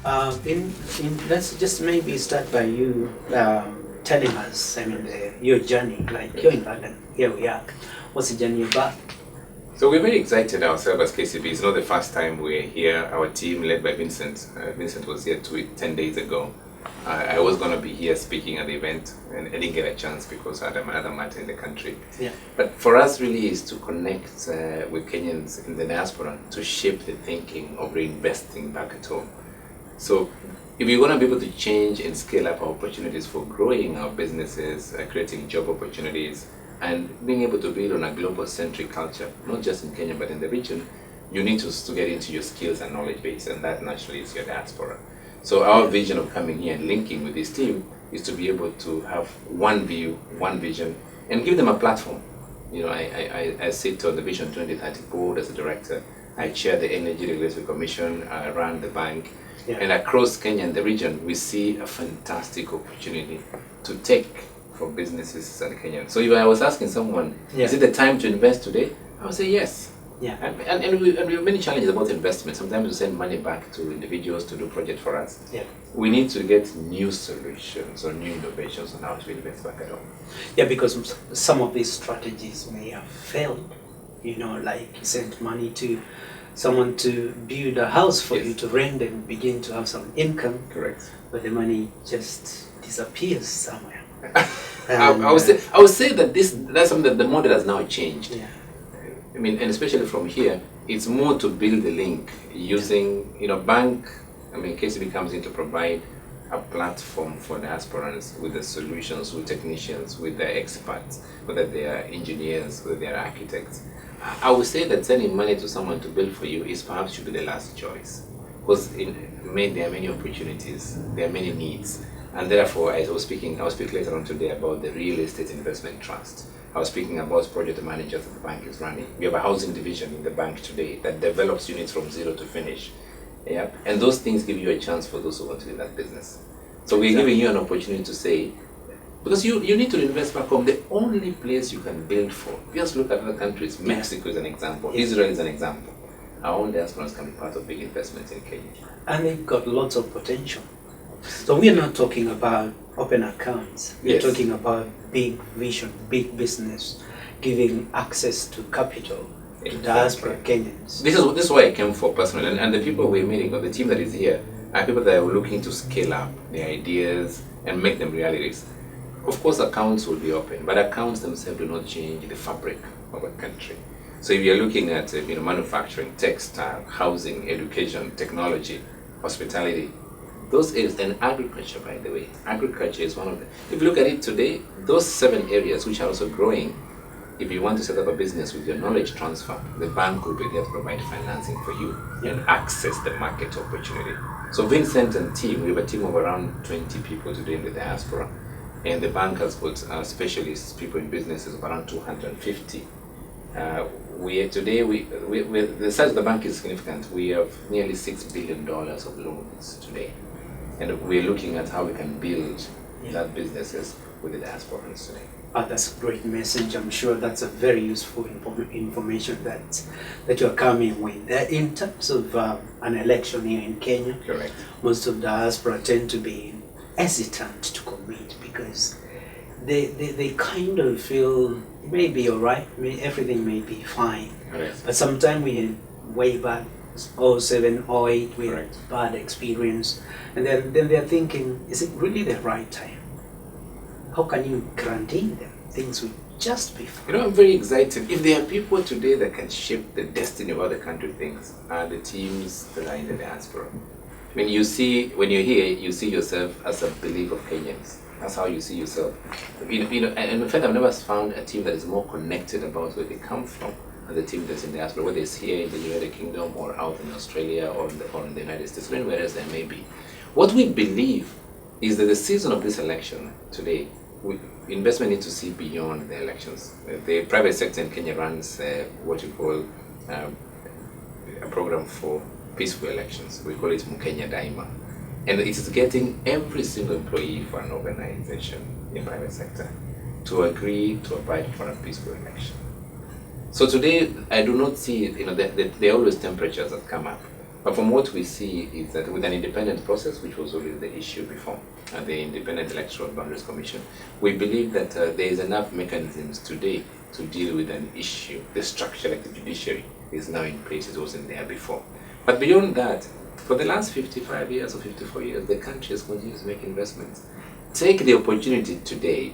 Let's just maybe start by you telling us, your journey. Like you're in London, here we are. What's the journey about? So we're very excited ourselves as KCB. It's not the first time we're here. Our team, led by Vincent. Vincent was here 10 days ago. I was going to be here speaking at the event, and I didn't get a chance because I had another matter in the country. Yeah. But for us, really, is to connect with Kenyans in the diaspora to shape the thinking of reinvesting back at home. So if we're going to be able to change and scale up our opportunities for growing our businesses, creating job opportunities, and being able to build on a global-centric culture, not just in Kenya but in the region, you need to get into your skills and knowledge base, and that naturally is your diaspora. So our vision of coming here and linking with this team is to be able to have one view, one vision, and give them a platform. You know, I sit on the Vision 2030 board as a director. I chair the Energy Regulatory Commission. I run the bank. Yeah. And across Kenya and the region, we see a fantastic opportunity to take for businesses and Kenyans. So if I was asking someone, is it the time to invest today? I would say yes. Yeah. And we have many challenges about investment. Sometimes we send money back to individuals to do projects for us. Yeah. We need to get new solutions or new innovations on how to invest back at home. Yeah, because some of these strategies may have failed. You know, like you sent money to someone to build a house for you to rent and begin to have some income. Correct. But the money just disappears somewhere. I would say that that's something that the model has now changed. Yeah. I mean, and especially from here, it's more to build the link using, bank. I mean, KCB comes in to provide a platform for diasporans with the solutions, with technicians, with their experts, whether they are engineers, whether they are architects. I would say that sending money to someone to build for you is perhaps should be the last choice, because there are many opportunities, there are many needs, and therefore, as I will speak later on today about the real estate investment trust. I was speaking about project managers that the bank is running. We have a housing division in the bank today that develops units from zero to finish. Yeah, and those things give you a chance for those who want to be in that business. So we're giving you an opportunity to say, because you need to invest back home. The only place you can build for, just look at other countries. Mexico is an example. Israel is an example. Our own diasporas can be part of big investments in Kenya. And they've got lots of potential. So we're not talking about open accounts. We're talking about big vision, big business, giving access to capital to diaspora Kenyans. This is why I came for personally, and the people we're meeting, or the team that is here, are people that are looking to scale up their ideas and make them realities. Of course, accounts will be open, but accounts themselves do not change the fabric of a country. So if you're looking at manufacturing, textile, housing, education, technology, hospitality, those areas, and agriculture, by the way. Agriculture is one of them. If you look at it today, those 7 areas which are also growing, if you want to set up a business with your knowledge transfer, the bank will be there to provide financing for you and access the market opportunity. So Vincent and team, we have a team of around 20 people today in the diaspora, and the bank has got specialists, people in businesses of around 250. The size of the bank is significant. We have nearly $6 billion of loans today. And we're looking at how we can build that businesses with the diasporans today. That's a great message. I'm sure that's a very useful information that you're coming with. In terms of an election here in Kenya, correct, most of diaspora tend to be hesitant to commit because they kind of feel it may be all right, everything may be fine. Correct. But sometimes we way back 07, 08 with correct, bad experience, and then they're thinking, is it really the right time? How can you guarantee them things will just be fine? I'm very excited. If there are people today that can shape the destiny of other country things, are the teams that are in the diaspora. When you're here, you see yourself as a believer of Kenyans. That's how you see yourself. And in fact, I've never found a team that is more connected about where they come from than the team that's in the diaspora, whether it's here in the United Kingdom or out in Australia or in the United States, or anywhere else there may be. What we believe is that the season of this election today, investment needs to see beyond the elections. The private sector in Kenya runs what you call a program for peaceful elections. We call it Mukenya Daima. And it is getting every single employee for an organization in private sector to agree to abide for a peaceful election. So today, I do not see, there are always temperatures that come up. But from what we see is that with an independent process, which was always the issue before, and the Independent Electoral Boundaries Commission, we believe that there is enough mechanisms today to deal with an issue. The structure like the judiciary is now in place, it wasn't there before. But beyond that, for the last 55 years or 54 years, the country has continued to make investments. Take the opportunity today,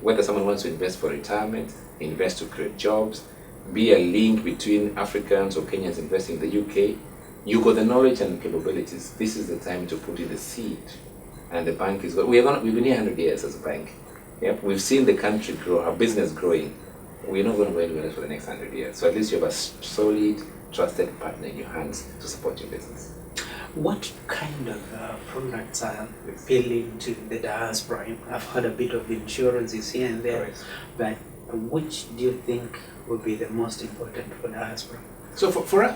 whether someone wants to invest for retirement, invest to create jobs, be a link between Africans or Kenyans investing in the UK, you got the knowledge and capabilities. This is the time to put in the seed. And the bank is we've been here 100 years as a bank. Yep, we've seen the country grow, our business growing. We're not going to go anywhere else for the next 100 years. So at least you have a solid, trusted partner in your hands to support your business. What kind of products are appealing to the diaspora? I've heard a bit of insurances here and there, but which do you think would be the most important for diaspora? So for us,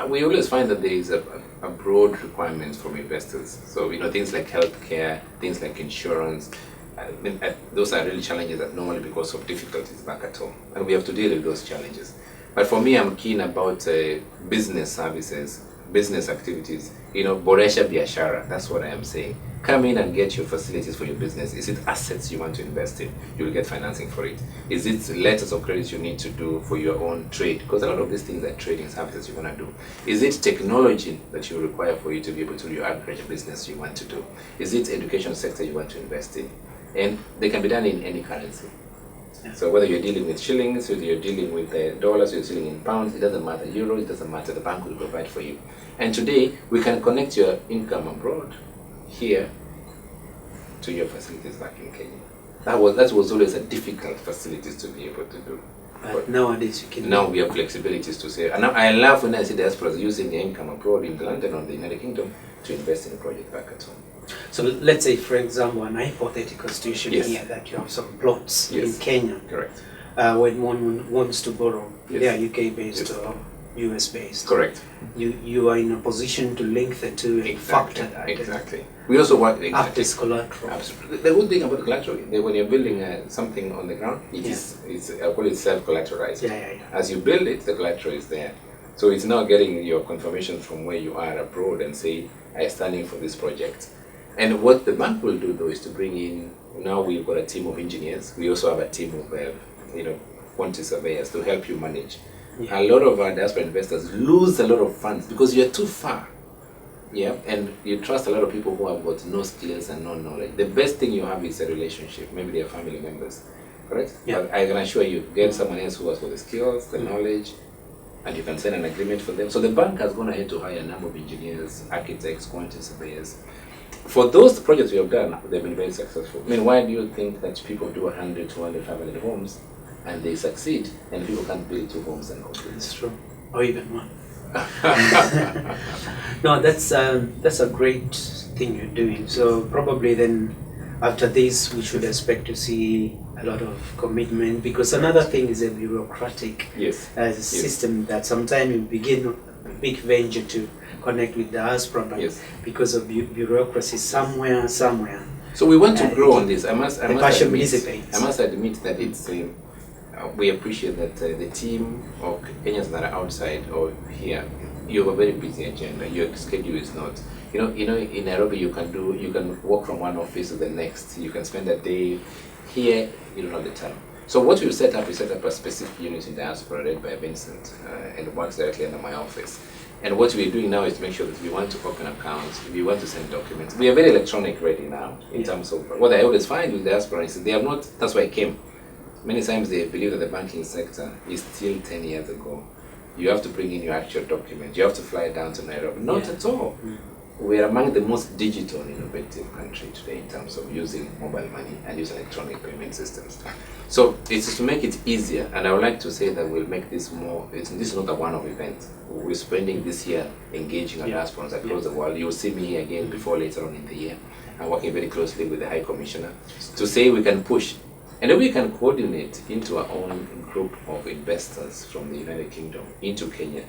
we always find that there is a broad requirement from investors. So things like healthcare, things like insurance, those are really challenges that normally because of difficulties back at home, and we have to deal with those challenges. But for me, I'm keen about business services, business activities. Boresha biashara. That's what I am saying. Come in and get your facilities for your business. Is it assets you want to invest in? You will get financing for it. Is it letters of credit you need to do for your own trade? Because a lot of these things are trading services you want to do. Is it technology that you require for you to be able to do your average business you want to do? Is it education sector you want to invest in? And they can be done in any currency. So whether you're dealing with shillings, whether you're dealing with dollars, you're dealing in pounds, it doesn't matter. Euro, it doesn't matter. The bank will provide for you. And today, we can connect your income abroad here to your facilities back in Kenya. That was always a difficult facilities to be able to do. But nowadays you can. Now we have flexibilities to say, and I love when I see diasporas using their income abroad in London or the United Kingdom to invest in a project back at home. So let's say, for example, an hypothetical situation here that you have some plots in Kenya. Correct. When one wants to borrow, they are UK based or US based. Correct. You are in a position to link the two and factor that. Exactly. We also want act as collateral. Absolutely. The good thing about collateral, when you're building something on the ground, it's I call it self-collateralized. As you build it, the collateral is there. So it's now getting your confirmation from where you are abroad and say, I stand in for this project. And what the bank will do though is to bring in, now we've got a team of engineers. We also have a team of quantity surveyors to help you manage. A lot of our diaspora investors lose a lot of funds because you're too far. And you trust a lot of people who have got no skills and no knowledge. The best thing you have is a relationship. Maybe they're family members, correct? But I can assure you, get someone else who has got the skills, the knowledge, and you can sign an agreement for them. So the bank has gone ahead to hire a number of engineers, architects, quantity surveyors. For those projects we have done, they've been very successful. Why do you think that people do 100, 200, 500 homes and they succeed, and people can't build 2 homes and complete? It's true, or even 1. No, that's a great thing you're doing. So probably then after this, we should expect to see a lot of commitment, because another thing is a bureaucratic system that sometimes you begin a big venture to connect with diaspora, but because of bureaucracy somewhere. So we want to grow on this. I must admit that it's we appreciate that the team of Kenyans that are outside or here, you have a very busy agenda. Your schedule is not. In Nairobi you can walk from one office to the next. You can spend a day. Here you don't have the time. So what we set up a specific unit in diaspora led by Vincent, and it works directly under my office. And what we're doing now is to make sure that we want to open accounts, we want to send documents. We are very electronic ready now in terms of what I always find with diaspora is they have not. That's why I came. Many times they believe that the banking sector is still 10 years ago. You have to bring in your actual document. You have to fly down to Nairobi. Not at all. We are among the most digital and innovative country today in terms of using mobile money and using electronic payment systems. So it's to make it easier, and I would like to say that we'll make this more. This is not a one-off event. We're spending this year engaging our diasporans across the world. You'll see me here again later on in the year. I'm working very closely with the High Commissioner to say we can push. And if we can coordinate into our own group of investors from the United Kingdom into Kenya,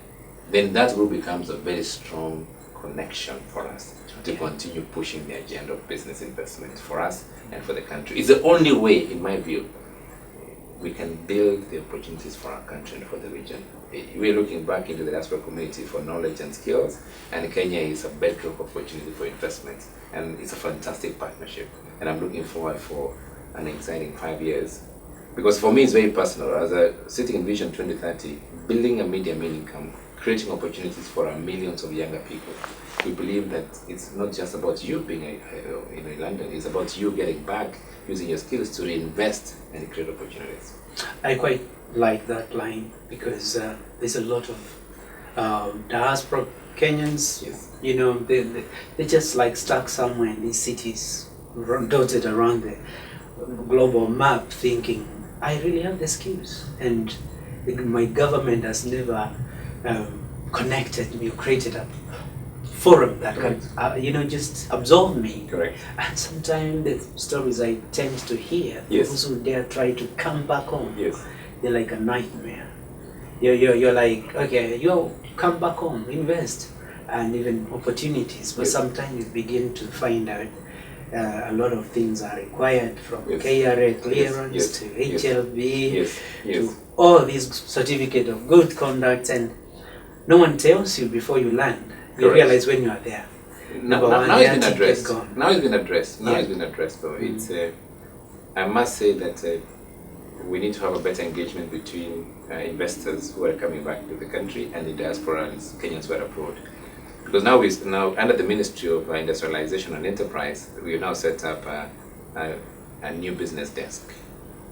then that group becomes a very strong connection for us to continue pushing the agenda of business investment for us and for the country. It's the only way, in my view, we can build the opportunities for our country and for the region. We're looking back into the diaspora community for knowledge and skills, and Kenya is a bedrock opportunity for investment, and it's a fantastic partnership. And I'm looking forward for an exciting 5 years, because for me it's very personal. As a sitting in Vision 2030, building a medium income, creating opportunities for our millions of younger people. We believe that it's not just about you being in London, it's about you getting back, using your skills to reinvest and create opportunities. I quite like that line, because there's a lot of diaspora Kenyans, Yes. you know, they're just like stuck somewhere in these cities, dotted around the global map, thinking, I really have the skills, and my government has never connected me or created a forum that can, you know, just absorb me. Correct. And sometimes the stories I tend to hear, Yes. those who dare try to come back home, Yes. they're like a nightmare. You're like, okay, you come back home, invest, and even opportunities. But Yes. sometimes you begin to find out a lot of things are required, from Yes. KRA clearance Yes. to Yes. HLB Yes. Yes. to all these certificate of good conduct, and no one tells you before you land. You Correct. realize when you are there. Number one, Now the it's been ticket addressed. gone. Now it's been addressed. Now Yeah. it's been addressed. Though it's, I must say that we need to have a better engagement between investors who are coming back to the country and the diaspora and Kenyans who are abroad. Because now under the Ministry of Industrialization and Enterprise, we have now set up a new business desk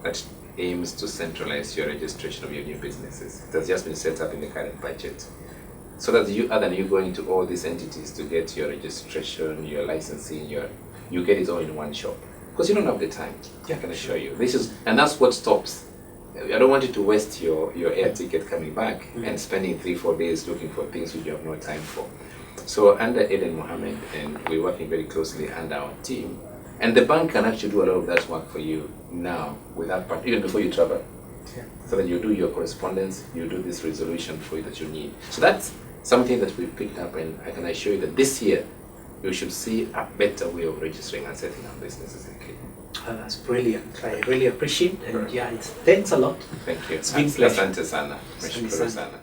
that aims to centralize your registration of your new businesses. It has just been set up in the current budget. So that other than you going to all these entities to get your registration, your licensing, you get it all in one shop. Because you don't have the time, I can assure you. And that's what stops. I don't want you to waste your air ticket coming back and spending 3-4 days looking for things which you have no time for. So under Eden Mohammed, and we're working very closely under our team, and the bank can actually do a lot of that work for you now, without even before you travel. Yeah. So that you do your correspondence, you do this resolution for you that you need. So that's something that we've picked up, and I can assure you that this year you should see a better way of registering and setting up businesses in Kenya. Oh, that's brilliant. I really appreciate it. And yeah, thanks a lot. Thank you. It's been a pleasure. Asante sana. Nashukuru sana.